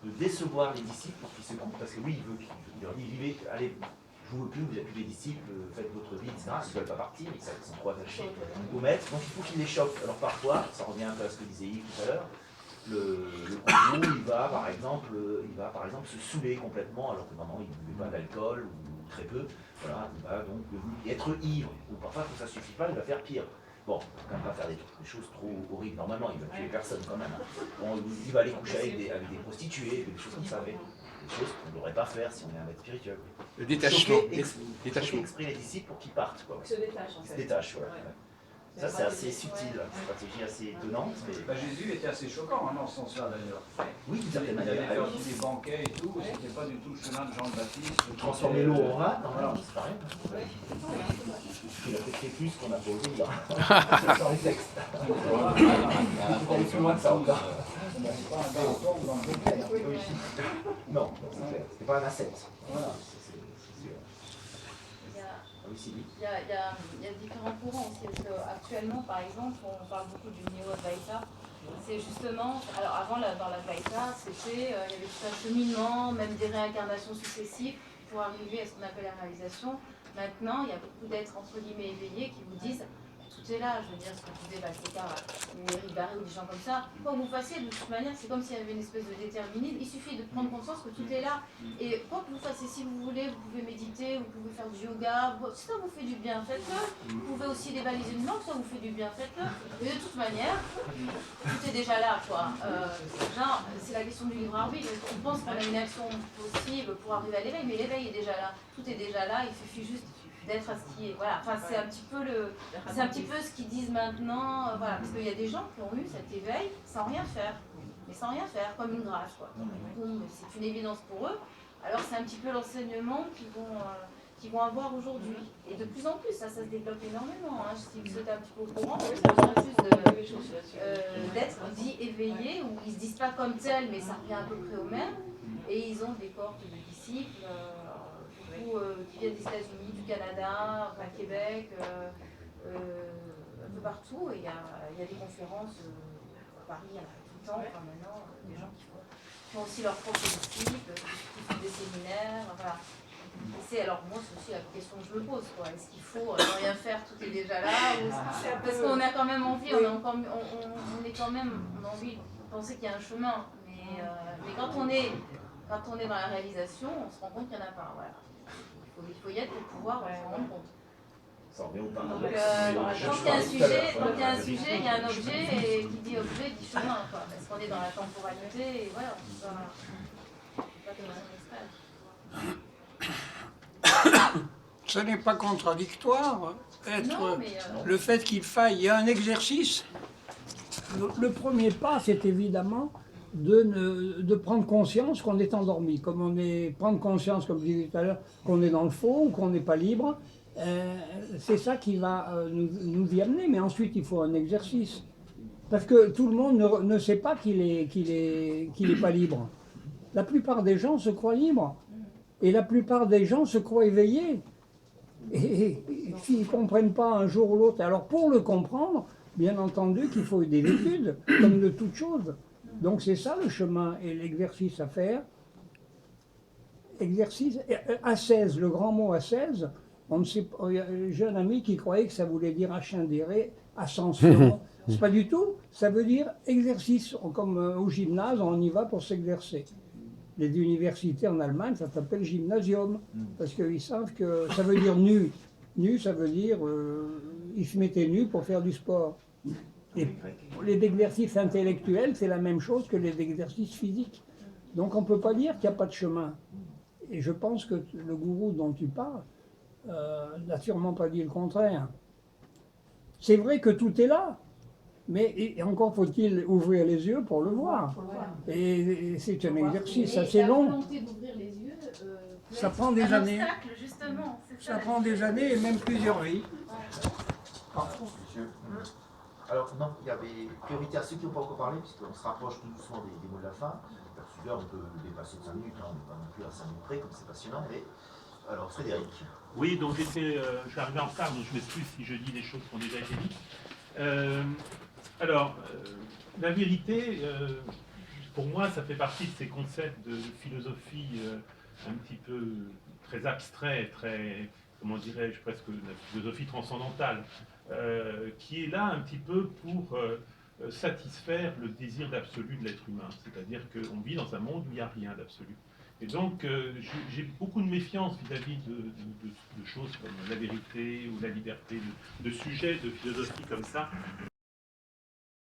de décevoir les disciples pour qu'ils se coupent, parce que oui, il leur dit, vivez, allez, je vous veux plus, vous n'êtes plus des disciples, faites votre vie, etc. Ils ne veulent pas partir, ils sont trop attachés au maître, donc il faut qu'ils les chopent. Alors parfois, ça revient un peu à ce que disait Yves tout à l'heure, le gourou, il va par exemple se saouler complètement, alors que normalement il ne buvait pas d'alcool, ou très peu, voilà, il va donc être ivre, ou parfois quand ça ne suffit pas, il va faire pire. Bon, il ne va quand même pas faire des choses trop horribles, normalement il va tuer personne quand même. Bon, il va aller coucher avec des prostituées, des choses comme ça, mais des choses qu'on ne devrait pas faire si on est un maître spirituel. Le détachement. Choquer exprès les disciples pour qu'ils partent. Quoi. Ils se détachent en fait. Ils se détachent, voilà. Ouais. Ça, c'est assez subtil, une stratégie assez étonnante. Mais... Jésus était assez choquant dans ce sens-là d'ailleurs. Oui, d'une certaine Il manière. avait fait aussi des banquets et tout, c'était pas du tout le chemin de Jean-Baptiste. Transformer l'eau en vin, normalement, c'est pareil. Il a fait plus qu'on a posé là. Dans les textes. Il faut aller plus loin que ça encore. Non, c'est clair. C'était pas un ascète. Voilà. Il y a différents courants aussi, parce qu'actuellement, par exemple, on parle beaucoup du néo-Advaita. C'est justement, alors avant, dans l'Advaita, il y avait tout un cheminement, même des réincarnations successives pour arriver à ce qu'on appelle la réalisation. Maintenant, il y a beaucoup d'êtres entre guillemets éveillés qui vous disent tout est là, je veux dire, ce que tu disais, Éric Barré ou des gens comme ça, quoi que vous fassiez, de toute manière, c'est comme s'il y avait une espèce de déterminisme, il suffit de prendre conscience que tout est là, et quoi que vous fassiez, si vous voulez, vous pouvez méditer, vous pouvez faire du yoga, si ça vous fait du bien, faites-le, vous pouvez aussi dévaliser une langue, ça vous fait du bien, faites-le, et de toute manière, tout est déjà là, quoi. Genre, c'est la question du libre arbitre, on pense qu'on a une action possible pour arriver à l'éveil, mais l'éveil est déjà là, tout est déjà là, il suffit juste d'être à ce qui est, voilà, enfin c'est un petit peu ce qu'ils disent maintenant, voilà, parce qu'il y a des gens qui ont eu cet éveil sans rien faire, mais sans rien faire, comme une grâce, quoi. C'est une évidence pour eux, alors c'est un petit peu l'enseignement qu'ils vont avoir aujourd'hui, et de plus en plus, ça se développe énormément, hein. Si vous êtes un petit peu au courant, c'est plus d'être dits éveillés, où ils se disent pas comme tel, mais ça revient à peu près au même, et ils ont des cohortes de disciples, qui viennent des États-Unis, du Canada, enfin Québec, un peu partout. Et il y a des conférences à Paris, il y en a tout le temps, enfin maintenant, des gens qui font aussi leurs propres disciples, qui font des séminaires, voilà. Alors moi, c'est aussi la question que je me pose, quoi. Est-ce qu'il faut rien faire, tout est déjà là, parce qu'on a quand même envie, on a envie de penser qu'il y a un chemin, mais quand on est dans la réalisation, on se rend compte qu'il n'y en a pas, voilà. Il faut y être pour pouvoir s'en rendre compte. Donc, quand il y a un sujet, il y a un objet, et qui dit objet dit chemin, quoi. Parce qu'on est dans la temporalité, et voilà, on va pas Ce n'est pas contradictoire, le fait qu'il faille, il y a un exercice. Le premier pas, c'est évidemment de prendre conscience qu'on est endormi, prendre conscience, comme je disais tout à l'heure, qu'on est dans le faux, qu'on n'est pas libre. C'est ça qui va nous y amener, mais ensuite il faut un exercice. Parce que tout le monde ne sait pas qu'il est pas libre. La plupart des gens se croient libres, et la plupart des gens se croient éveillés. Et s'ils ne comprennent pas un jour ou l'autre, alors pour le comprendre, bien entendu qu'il faut des études, comme de toute chose. Donc c'est ça le chemin et l'exercice à faire. Exercice, ascèse, le grand mot ascèse, on ne sait pas, j'ai un ami qui croyait que ça voulait dire achandéré, ascension. C'est pas du tout, ça veut dire exercice, comme au gymnase, on y va pour s'exercer. Les universités en Allemagne, ça s'appelle gymnasium, parce qu'ils savent que ça veut dire nu. Nu, ça veut dire, ils se mettaient nus pour faire du sport. Et les exercices intellectuels, c'est la même chose que les exercices physiques. Donc on ne peut pas dire qu'il n'y a pas de chemin. Et je pense que le gourou dont tu parles n'a sûrement pas dit le contraire. C'est vrai que tout est là, mais encore faut-il ouvrir les yeux pour le voir. Et c'est un exercice assez long. La volonté d'ouvrir les yeux, ça prend des années. Justement, ça prend des années et même plusieurs vies. Alors non, il y avait priorité à ceux qui n'ont pas encore parlé, puisqu'on se rapproche tout doucement des mots de la fin. Vers Sudeur, on peut dépasser de 5 minutes, hein, on n'est pas non plus à 5 minutes près, comme c'est passionnant, mais... Alors Frédéric. Oui, donc je suis arrivé en retard, donc je m'excuse si je dis des choses qui ont déjà été dites. La vérité, pour moi, ça fait partie de ces concepts de philosophie un petit peu très abstrait, très, comment dirais-je, presque la philosophie transcendantale, qui est là un petit peu pour satisfaire le désir d'absolu de l'être humain. C'est-à-dire qu'on vit dans un monde où il n'y a rien d'absolu. Et donc, j'ai beaucoup de méfiance vis-à-vis de choses comme la vérité ou la liberté, de sujets de philosophie comme ça,